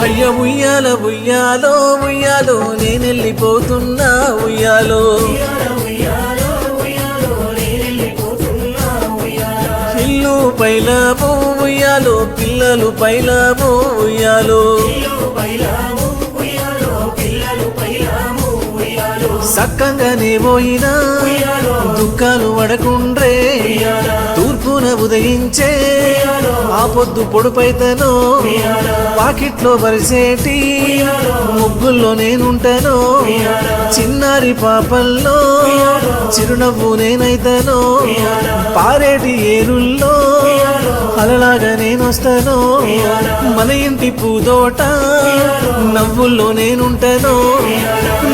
అయ్య ఉయ్యాల ఉయ్యాలో ఉయ్యాలో నేనెళ్ళిపోతున్నా ఉయ్యాలో ఇల్లు పైలామో ఉయ్యాలో పిల్లలు పైలామో ఉయ్యాలో సక్కంగానే పోయినా దుఃఖాలు వడకుండ్రే తూర్పున ఉదయించే ఆ పొద్దు పొడుపైతనో పాకిట్లో వరిసేటి ముగ్గుల్లో నేనుంటానో చిన్నారి పాపల్లో చిరునవ్వు నేనైతనో పారేటి ఏరుల్లో అలలాగా నేనొస్తానో మన ఇంటి పూదోట నవ్వుల్లో నేనుంటానో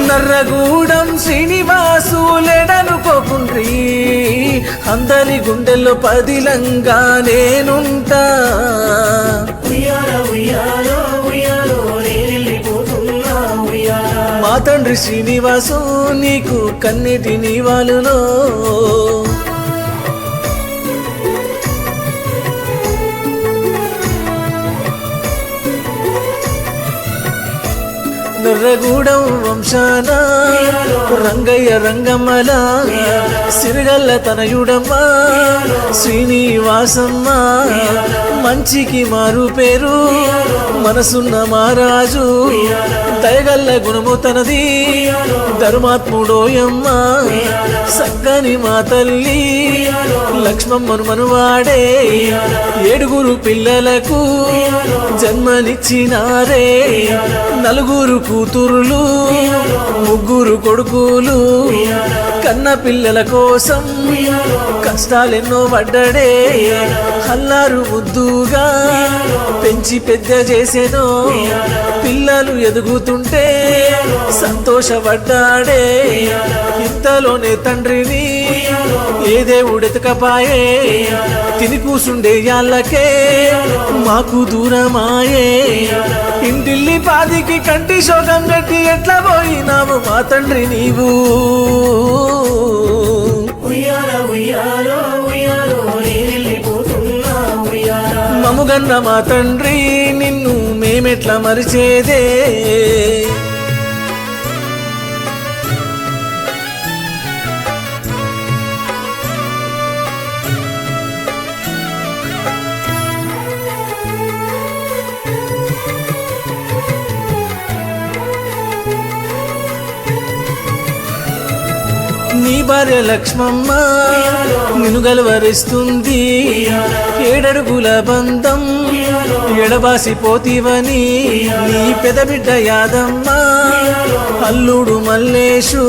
నర్రగూడెం శ్రీనివాసు లేడనుకోకుండ్రి అందరి గుండెల్లో పదిలంగా నేనుంటా మా తండ్రి శ్రీనివాసు నీకు కన్నిటి నీవాలులో నర్రగూడెం వంశాన రంగయ్య రంగమ్మల సిరిగల్ల తనయుడమ్మ శ్రీనివాసమ్మ మంచికి మారు పేరు మనసున్న మహారాజు దయగల్ల గుణము తనది ధర్మాత్ముడోయమ్మ సక్కని మా తల్లి లక్ష్మమ్మను మనువాడే ఏడుగురు పిల్లలకు జన్మనిచ్చినారే నలుగురు కూతురులు ముగ్గురు కొడుకులు కన్న పిల్లల కోసం కష్టాలెన్నో పడ్డాడే అల్లారు ముద్దుగా పెంచి పెద్ద చేసేనో పిల్లలు ఎదుగుతుంటే సంతోషపడ్డాడే ఇంతలోనే తండ్రిని ఏ దేవుడెతకపాయే తిని కూసుండే యాళ్ళకే మాకు దూరమాయే ఇంటిల్లి పాదికి కంటి శోకం కట్టి ఎట్లా పోయినావు మా తండ్రి నీవు మముగన్న మా తండ్రి నిన్ను మేమెట్లా మరిచేదే నీ భార్య లక్ష్మమ్మ నిన్ను గలవరిస్తుంది ఏడడుగుల బంధం ఎడబాసిపోతీవని నీ పెదబిడ్డ యాదమ్మ అల్లుడు మల్లేషు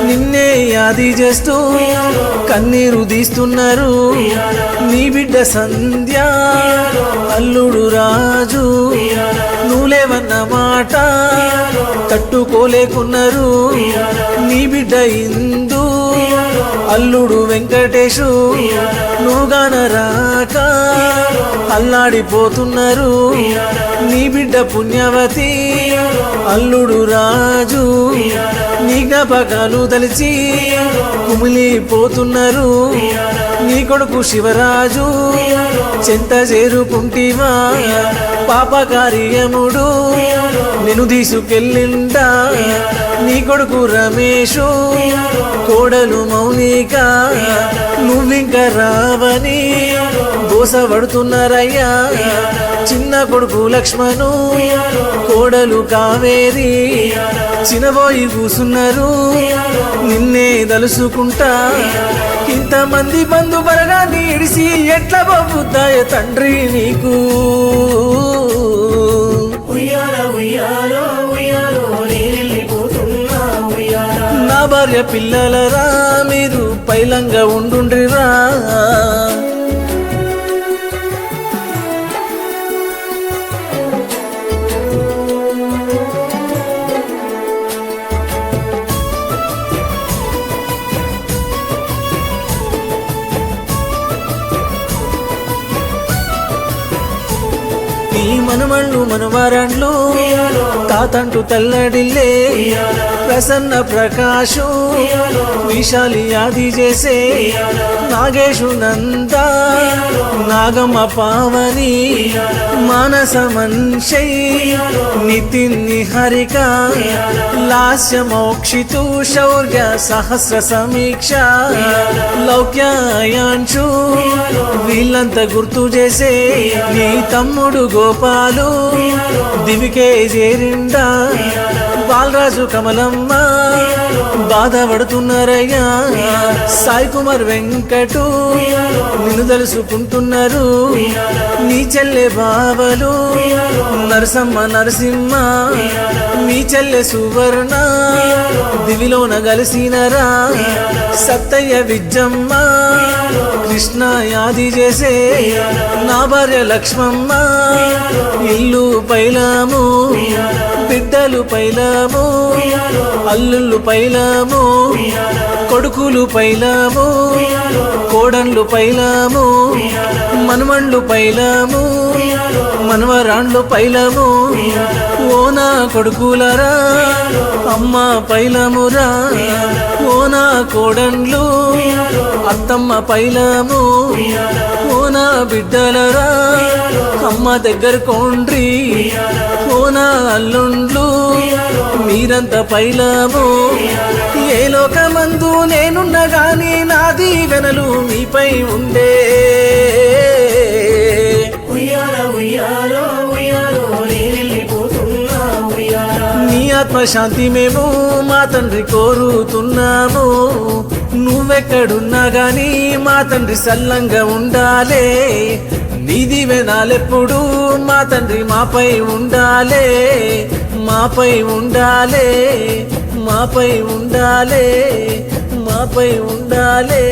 నిన్నే యాది చేస్తూ కన్నీరు తీస్తున్నారు నీ బిడ్డ సంధ్య అల్లుడు రాజు నువ్వులేవన్న మాట తట్టుకోలేకున్నారు నీ బిడ్డ ఇందు అల్లుడు వెంకటేశు నువ్వుగాన రాక అల్లాడిపోతున్నారు నీ బిడ్డ పుణ్యవతి అల్లుడు రాజు నీ జ్ఞాపకాలు తలిచి కుమిలిపోతున్నారు నీ కొడుకు శివరాజు చెంత చేరుకుంటివా పాపకార్యముడు నిన్ను తీసుకెళ్ళిండా నీ కొడుకు రమేషు కోడలు మౌనిక నువ్వింక రావని దోసపడుతున్నారయ్యా చిన్న కొడుకు లక్ష్మణు కోడలు కావేరి చినబోయి కూసున్నారు నిన్నే దలుసుకుంటా ఇంతమంది బంధు బలగాన్ని ఇడిసి ఎట్లా బాబుద్దాయ తండ్రి నీకు నా భార్య పిల్లలరా మీరు పైలంగా ఉండుండ్రిరా నీ మనమళ్ళు మనవరండ్లు తాతంటూ తల్లడిల్లే ప్రసన్న ప్రకాశు విశాలి ఆది చేసే నాగేశు నంద నాగమ్మ పావని మానస మన్షై నితిన్ నిహారిక లాస్య మోక్షితు శౌర్య సహస్ర సమీక్ష లౌక్యాయాంశు వీళ్ళంతా గుర్తు చేసే నీ తమ్ముడు గోపాలు దివికే చేరిండా బాలరాజు కమలమ్మ బాధపడుతున్నారయ్యా సాయి కుమార్ వెంకటు నిన్ను తెలుసుకుంటున్నారు నీ చెల్లె బావలు నరసమ్మ నరసింహ నీ చెల్లె సువర్ణ దివిలోన కలిసినరా సత్తయ్య విజ్జమ్మ కృష్ణ యాది చేసే నా భార్య లక్ష్మమ్మ ఇల్లు పైలాము బిడ్డలు పైలాము అల్లుళ్ళు పైలాము కొడుకులు పైలాము కోడన్లు పైలాము మనమణ్లు పైలాము మనవరాండ్లు పైలాము ఓనా కొడుకులరా అమ్మ పైలామురా ఓనా కోడన్లు అత్తమ్మ పైలాము ఓనా బిడ్డలరా అమ్మ దగ్గర కొండ్రి ఓనా అల్లుండ్లు మీరంతా పైలాము ఏ లోకమందు నేనున్న గాని నాది వెనలు మీపై ఉండే నీ ఆత్మశాంతి మేము మా తండ్రి కోరుతున్నాము నువ్వెక్కడున్నా గాని మా తండ్రి సల్లంగా ఉండాలే నీది వెనాలెప్పుడు మా తండ్రి మాపై ఉండాలే మాపై ఉండాలే మాపై ఉండాలే మాపై ఉండాలే